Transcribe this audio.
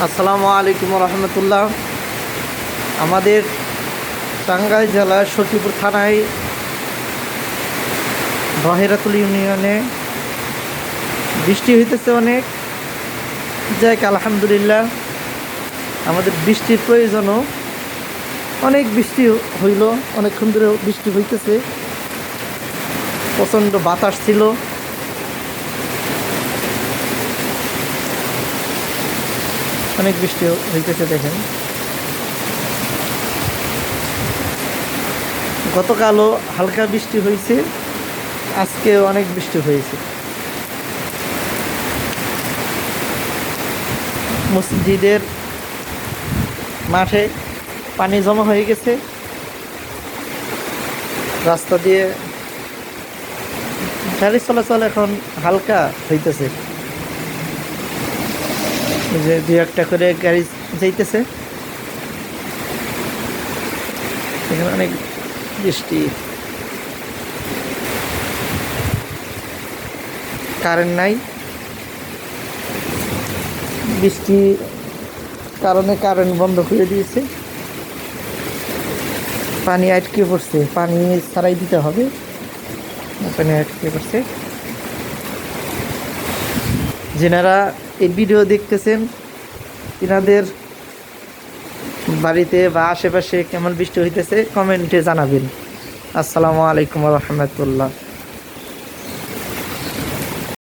আসসালামু আলাইকুম রহমতুল্লাহ। আমাদের টাঙ্গাইল জেলার সখীপুর থানায় বহেরাতুল ইউনিয়নে বৃষ্টি হইতেছে অনেক। যাক আলহামদুলিল্লাহ, আমাদের বৃষ্টির প্রয়োজনও অনেক। বৃষ্টি হইল, অনেকক্ষণ ধরে বৃষ্টি হইতেছে, প্রচণ্ড বাতাস ছিল। অনেক বৃষ্টি হইতেছে দেখেন। গতকালও হালকা বৃষ্টি হয়েছে, আজকেও অনেক বৃষ্টি হয়েছে। মসজিদের মাঠে পানি জমা হয়ে গেছে, রাস্তা দিয়ে গাড়ি চলাচল এখন হালকা হইতেছে, যে দু একটা করে গাড়ি যাইতেছে। এখানে অনেক বৃষ্টি, কারেন্ট নাই। বৃষ্টির কারণে কারেন্ট বন্ধ করে দিয়েছে, পানি আটকে পড়ছে, পানি ছাড়াই দিতে হবে, পানি আটকে পড়ছে। যেনারা এই ভিডিও দেখতেছেন, তিনাদের বাড়িতে বা আশেপাশে কেমন বৃষ্টি হইতেছে কমেন্টে জানাবেন। আসসালামু আলাইকুম রহমতুল্লাহ।